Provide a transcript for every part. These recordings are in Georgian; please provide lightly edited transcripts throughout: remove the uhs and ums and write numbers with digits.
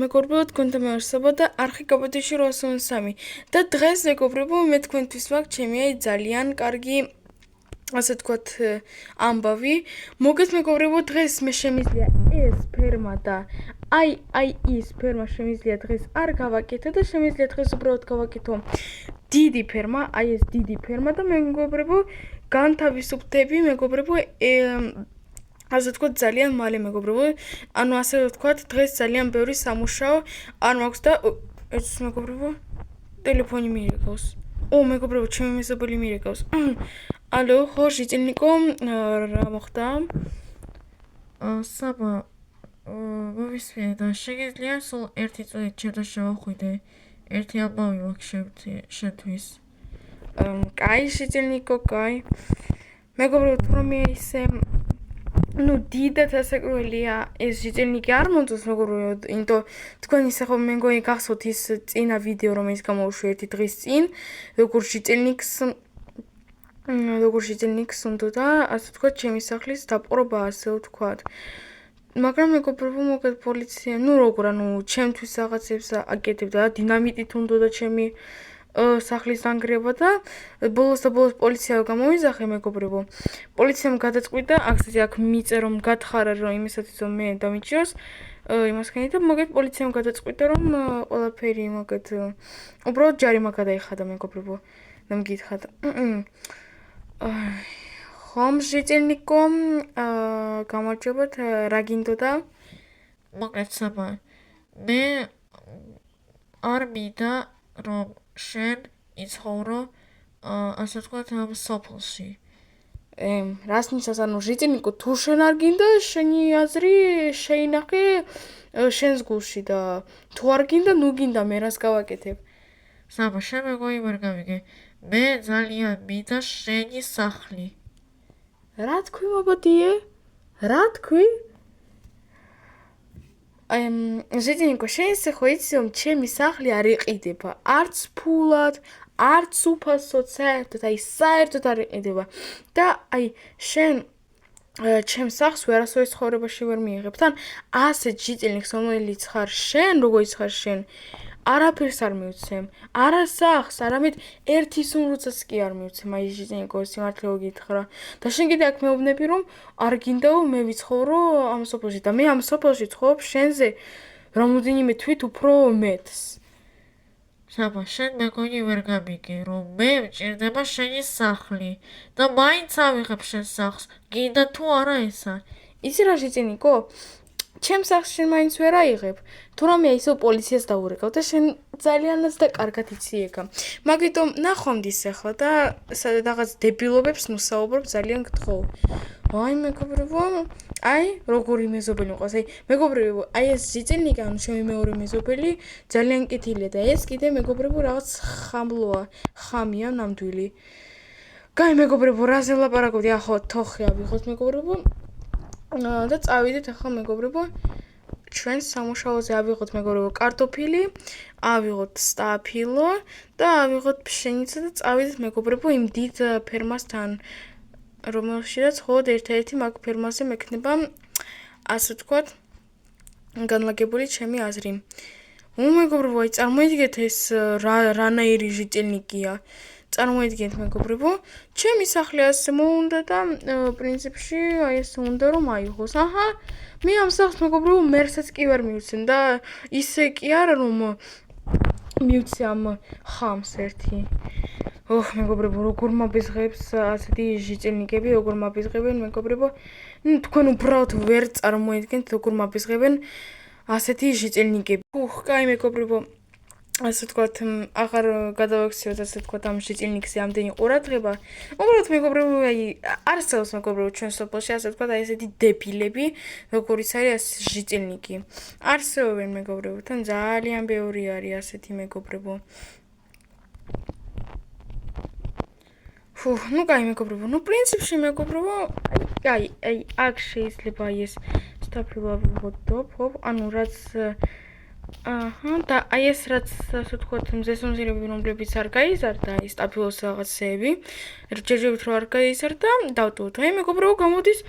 მეგობრებო, თქვენთან მეარსება და არხი კაბოდიში 803 და დღეს მეგობრებო, მე თქვენთვის ვაქვს ჩემი ძალიან კარგი ასე თქვათ ამბავი. მოგეთ მეგობრებო, დღეს მე შემიძლია ეს ფერმა და აი ის ფერმა შემიძლია დღეს არ გავაკეთო და შემიძლია დღეს უბრალოდ გავაკეთო დიდი ფერმა, აი ეს დიდი ფერმა და მეგობრებო, განთავისუფლდები მეგობრებო ასე თქვათ ძალიან მალე მეგობრებო, ანუ ასე ვთქვათ, დღეს ძალიან ბევრი სამუშაო არ მაქვს და ეს მეგობრებო, ტელეფონი მირეკავს. მეგობრებო, ჩემი მეზობელი მირეკავს. ალო, ხო, ჟიტილნიკო, რა მოხდა? საბა, მოვისმენე და შეგიძლია სულ ერთი წუთით ჩემთან შევახვიდე. ერთი ამბავი მაქვს შენთვის. კაი, ჟიტილნიკო, კაი. მეგობრებო, თუ რომ ისე დიდად ასაკრველია ეს ჟიტილნიკი არ მომწონს მეგობრებო, იმიტომ თქვენ ისე ხომ მე მგონი გახსოვთ ის წინა ვიდეო, რომელიც გამოვშვი ერთი დღის წინ, როგორ ჟიტილნიკს უნდა ასე ვთქვათ, ჩემი სახლის დაპყრობა, ასე ვთქვათ. მაგრამ მეგობრებო, მოგეთ პოლიცია, როგორ, ჩემთვის რაღაცებს აკეთებდა, დინამიტით უნდა ჩემი სახლის დანგრევა და ბოლოს პოლიცია გამოვიზახე მეგობრებო. პოლიციამ გადაწყვიტა, აქ მიწე რომ გათხარა რომ იმისათვის რომ მე დამიჭიროს იმასქენი და მოგეთ პოლიციამ გადაწყვიტა რომ ყველაფერი მოგეთ უბრალოდ ჯარიმა გადაიხადა მეგობრებო. და მგითხათ. ხომ ჟიტილნიკო, გამარჯობათ, რა გინდოდა? მოგეთ საბა, მე არ მინდა რომ შენ იცხოვრო ასე ვთქვათ ამ სოფელში. რას ნიშნავს, ჟიტილნიკო, თუ შენ არ გინდა, შენი აზრი შეინახე შენს გულში და თუ არ გინდა, ნუ გინდა, მე რას გავაკეთებ? საბა, შენ მეგონი ვერ გავიგე. მე ძალიან მინდა შენი სახლი. რა თქვი, მობოდიე? რა თქვი? ჟიტილნიკო, შენ ისე ხო იცი რომ ჩემი სახლი არ იყიდება, არც ფულად, არც უფასოდ, საერთოდ არ იყიდება. და შენ ჩემს სახლს ვერასოდეს ცხოვრებაში ვერ მიიღებ. თან ასეთ ჟიტილნიკს, რომელიც ხარ შენ, როგორც ხარ შენ, არაფერს არ მივცემ. არა სახლს, არამედ ერთი სუნდუცაც კი არ მივცემ. ჟიტილნიკო, სიმართლე გითხრა. და შენ კიდე აქ მეუბნები რომ არ გინდაო მე ვიცხოვრო ამ სოფელში და მე ამ სოფელში ცხოვრობ შენზე რამდენიმე თვით უფრო მეტს. საბა, შენ მეგონი ვერ გამიგე რომ მე მჭირდება შენი სახლი და მაინც ავიღებ შენ სახლს, გინდა თუ არა ესა. იცი რა ჟიტილნიკო? ჩემს სახლს შენ მაინც ვერ აიღებ. თუ რამე ისო პოლიციას დაურეკავ და შენ ძალიანაც და კარგად იცი ეგა. მაგიტომ ნახვამდის ახლა და რაღაც დებილობებს ნუსაუბრობ ძალიან გთხოვ. მეგობრებო, როგორი მეზობელი მყავს. მეგობრებო, ეს ჟიტილნიკი, ჩემი მეორე მეზობელი, ძალიან კეთილია და ეს კიდე მეგობრებო რაღაც ხამლოა, ხამია ნამდვილი. კაი მეგობრებო, რაზე ვლაპარაკობდი? ახლა თოხი ავიღოთ მეგობრებო. და წავიდეთ ახლა მეგობრებო ჩვენს სამუშაოზე. ავიღოთ მეგობრებო კარტოფილი, ავიღოთ სტაფილო და ავიღოთ ფშენიცა და წავიდეთ მეგობრებო იმ დიდ ფერმასთან, რომელშიც ხოდ ერთ-ერთი მაგ ფერმაზე მექნება ასე ვთქვათ განლაგებული ჩემი აზრი. მეგობრებო, წარმოიდგინეთ ეს რანაირი ჟიტილნიკია. წარმოიდგინეთ მეგობრებო, ჩემი სახლი ასე მოუნდა და პრინციპში ეს უნდა რომ აიღოს. მე ამ სახლს მეგობრებო მერსაც კი ვერ მივცემ და ისე კი არა რომ მივცე ამ ხამს ერთი. მეგობრებო, როგორ მაბეზღებს ასეთი ჟიტილნიკები, როგორ მაბეზღებენ მეგობრებო. თქვენ უბრალოდ ვერ წარმოიდგენთ როგორ მაბეზღებენ ასეთი ჟიტილნიკები. კაი მეგობრებო, ასე ვთქვათ, აღარ გადავაქციოთ ასე ვთქვათ ამ ჟიტილნიკზე ამდენი ყურადღება. უბრალოდ მეგობრებო, არსებობს მეგობრებო ჩვენ სოფელში ასე ვთქვათ, ესეთი დებილები, როგორიც არის ჟიტილნიკი. არსებობენ მეგობრებო, თან ძალიან ბევრი არის ასეთი მეგობრებო. კაი მეგობრებო, პრინციპში მეგობრებო, აქ შეიძლება ეს სტაფილო ავიღოთ დოფ, რაც და ეს რაც ასე ვთქვათ მზესუმზირები რომლებიც არ გაიზარდა, ის სტაფილოს რაღაცეები, ჯერჯერობით რომ არ გაიზარდა, დავტოვოთ. მეგობრებო, გამოდის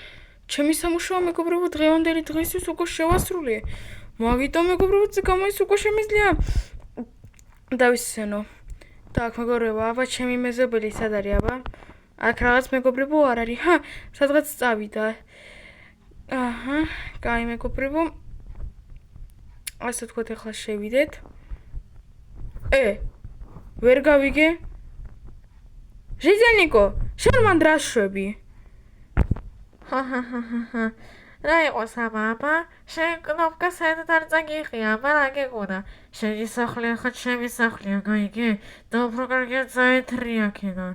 ჩემი სამუშაო მეგობრებო დღევანდელი დღისთვის უკვე შევასრულე. მაგიტომ მეგობრებო გამოის უკვე შემიძლია დავისცენო. Так, მეგობრებო, აბა ჩემი მეზობელი სად არის აბა? აქ რაღაც მეგობრებო არ არის. სადღაც წავიდა. აჰა, კაი მეგობრებო. ასე თქვათ ახლა შევიდეთ. ვერ გავიგე? ჟიძენიკო, შენ მან რა შვები? რა იყო საბაბა? შენ კნოპკა საერთოდ არ წაგიხია, აბა რა გეკუნა? შენი სახლი ახლა ჩემი სახლია, გაიგე? და უფრო კარგია წაეთრი აქედან.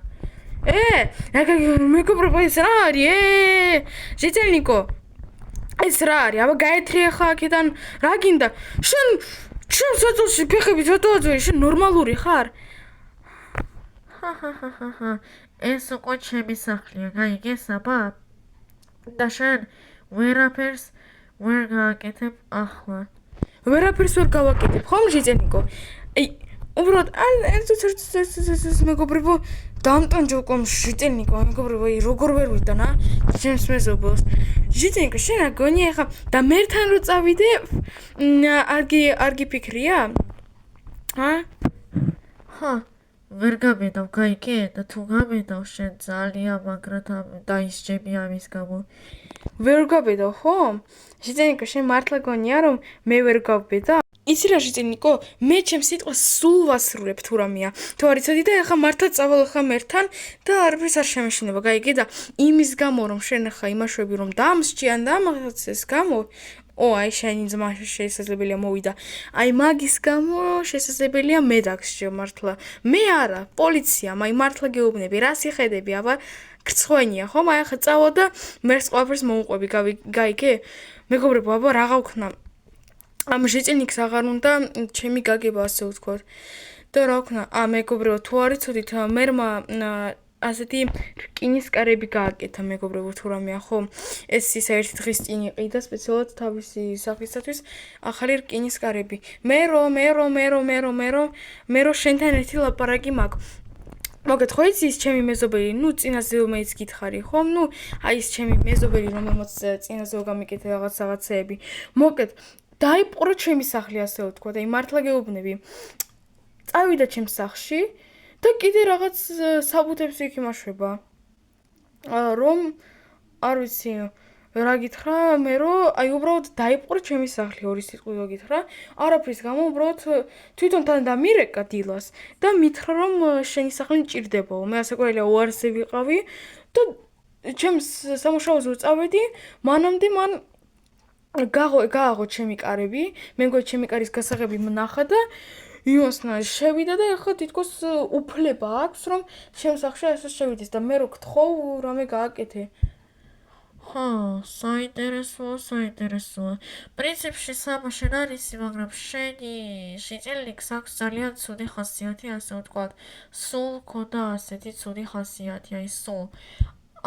მეგობრებო, ეს რა არის? ჟიძენიკო, ეს რა არის? აბა გაეთრი ახლა აქედან, რა გინდა? შენ ჩემ საწოლში ფეხებით რა დააძვერი? შენ ნორმალური ხარ? ეს უკვე ჩემი სახლია, გაიგე საბა? და შენ ვერაფერს ვერ გააკეთებ ახლა. ვერაფერს ვერ გავაკეთებ, ხომ ჟიძენიკო? უბრალოდ ეს მეგობრებო დამტონჯო უკვე ჟიძენიკო, მეგობრებო, როგორ ვერ ვიტან, ჩემს მეზობელს. ჟიძენიკო, შენ რა გონია ახლა და მერთან რო წავიდე, არ გიფიქრია? ვერ გამედავ, გაიგე? და თუ გამედავ, შენ ძალიან მაგრად დაისჯები ამის გამო. ვერ გავბედავ, ხო? ჟიძენიკო, შენ მართლა გონია რომ მე ვერ გავბედავ? იცი რა ჟიძენიკო, მე ჩემს სიტყვას სულ ვასრულებ თუ რამეა. თუ არ იცოდი და ახლა მართლა წავალ ხა მერთან და არაფერს არ შემეშინება, გაიგე? და იმის გამო რომ შენ ახლა იმაშვები რომ დამსჯიან და ამაცეს გამო აი შენი ძმა შესაძლებელია მოვიდა. აი მაგის გამო შესაძლებელია მე დაგსჯო მართლა. მე არა, პოლიცია, აი მართლა გეუბნები, რა სიხედები, აბა გრცხვენია, ხომ? აი ახლა წავა და მერს ყველაფერს მოუყვები, გაიგე? მეგობრებო, აბა რაღა ვქნა. ამ ჟიძენიკს აღარ უნდა ჩემი გაგება, ასე ვთქვათ. და რა ვქნა? მეგობრებო, თუ არ იცოდით, მერმა ასეთი რკინისკარები გააკეთა, მეგობრებო, თუ რამეა, ხო? ეს ისა ერთი დღის წინ იყიდა სპეციალურად თავისი სახლისათვის ახალი რკინისკარები. მე რო შენთან ერთი ლაპარაკი მაქვს. მოგეთ ხო იცი ის ჩემი მეზობელი, წინაზე მეც გითხარი, ხომ? აი ის ჩემი მეზობელი, რომელმაც წინაზე გამიკეთე რაღაცეები. მოგეთ დაიპყრო ჩემი სახლი, ასე ვთქვათ, აი მართლა გეუბნები. წავიდა ჩემს სახლში და კიდე რაღაც საბუთებს იქ იმაშვება. რომ არ ვიცი რა გითხრა, მე რომ აი უბრალოდ დაიპყრო ჩემი სახლი, ორი სიტყვი გითხრა. არაფრის გამო უბრალოდ თვითონ თან დამირეკა დილას და მითხრა რომ შენი სახლი მჭირდებაო. მე ასე ყველია უარზე ვიყავი და ჩემს სამუშაოზე წავედი, მანამდე მან გააღო ჩემი კარები, მე მგონი ჩემი კარის გასაღები ნახა და იმასნა შევიდა და ახლა თითქოს უფლება აქვს რომ ჩემს სახლში ასე შევიდეს და მე რო გთხოვ რამე გააკეთე. საინტერესოა. პრინციპში საბა შენ არის, მაგრამ შენი ჟიძენიკს აქვს ძალიან ცუდი ხასიათი, ასე ვთქვათ. სულ ქონდა ასეთი ცუდი ხასიათი, აი სულ.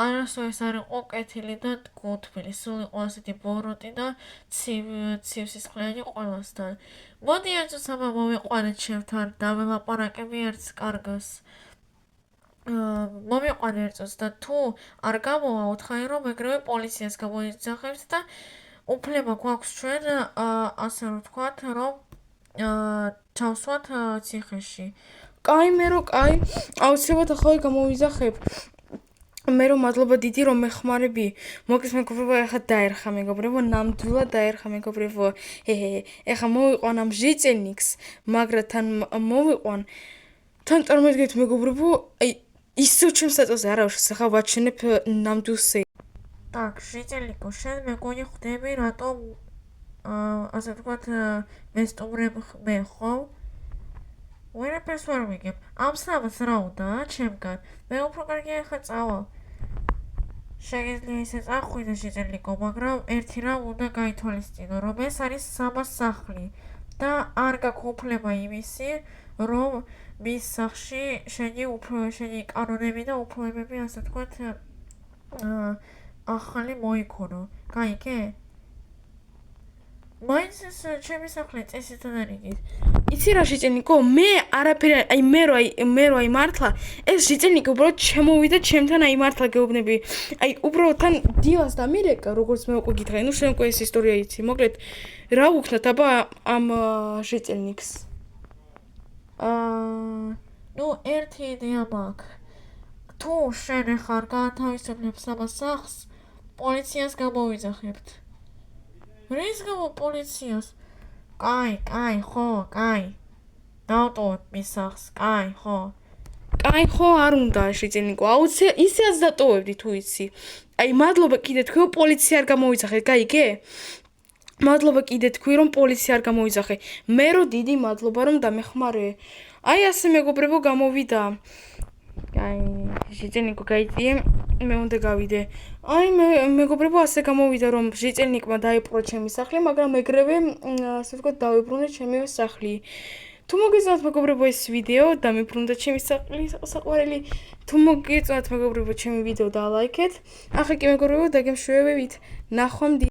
არასოდეს არ იყო კეთილი და გუთბილი, სულ იყო ასეთი ბოროტი და ცივსისხლიანი ყველასთან. მოდი ერთ საბა მოვიყვანეთ შევთან და ველაპარაკები ერთ კარგას. მომიყვანე ერთს და თუ არ გამოვა უთხარი რომ ეგრევე პოლიციას გამოიძახებთ და უფლება გვაქვს ჩვენ ასე ვთქვათ რომ ჩავსვათ ციხეში. კაი, მე რო კაი, აუცილებლად ახლა გამოვიზახებ. მე რომ მადლობა დიდი რომ მეხმარები. მოგეს მეგობრებო, ახლა დაერხა მეგობრებო, ნამდვილად დაერხა მეგობრებო. ახლა მოვიყვან ამ ჟიძენიკს, მაგრამ თან მოვიყვან. თან წარმოიდგინეთ მეგობრებო, აი ისო ჩემს საწოლზე არა უშავს, ახლა ვაჩვენებ ნამდვილს. Так, ჟიძენიკო, შენ მეგონი ხვდები რატომ ასე ვთქვათ მესტუმრებ მე, ხო? ვერაფერს ვერ ვიგებ. ამ სამას რა უნდა ჩემგან? მე უფრო კარგია ახლა წავალ. შეგიძლია ისე წახვიდე ჟიძენიკო, მაგრამ ერთი რამ უნდა გაითვალისწინო, რომ ეს არის სამას სახლი და არ გაქვს უფლება იმისი, რომ მის სახლში შენი კანონები და უფლებები, ასე ვთქვათ, ახალი მოიქონო. გაიგე? მაინც ეს ჩემი სახლი წესითა და რიგით. იცი რა ჟიჭენიკო, მე არაფერი მე რო მართლა ეს ჟიჭენიკო უბრალოდ შემოვიდა ჩემთან მართლა გეუბნები. უბრალოდ თან დილას დამირეკა, როგორც მე უკვე გითხრა, ნუ შენ უკვე ეს ისტორია იცი. მოკლედ რა უქნათ აბა ამ ჟიჭენიკს? ნუ ერთი იდეა მაქვს. თუ შენ ხარ გაათავისუფლებს ამას სახლს, პოლიციას გამოვიძახებთ. რის გამო პოლიციას? კაი, ხო, კაი. დავტოვებ მის სახლს, კაი, ხო. კაი ხო არ უნდა ჟიჭენიკო, ისეაც დატოვებდი თუ იცი. მადლობა კიდე თქვი, რომ პოლიცია არ გამოვიძახე, გაიგე? მადლობა კიდე თქვი, რომ პოლიცია არ გამოვიძახე. მე რო დიდი მადლობა რომ დამეხმარე. ასე მეგობრებო გამოვიდა. ჟიჭენიკო გაიწიე, მე უნდა გავიდე. მეგობრებო ასე გამოვიდა რომ ჟიჭენიკმა დაიპყრო ჩემი სახლი, მაგრამ ეგრევე ასე ვთქვათ დავიბრუნე ჩემი სახლი. თუ მოგეწონათ მეგობრებო ეს ვიდეო და მიბრუნდა ჩემი სახლი საყვარელი, თუ მოგეწონათ მეგობრებო ჩემი ვიდეო და ლაიქეთ. ახლა კი მეგობრებო დაგემშვიდობებით. ნახვამდის.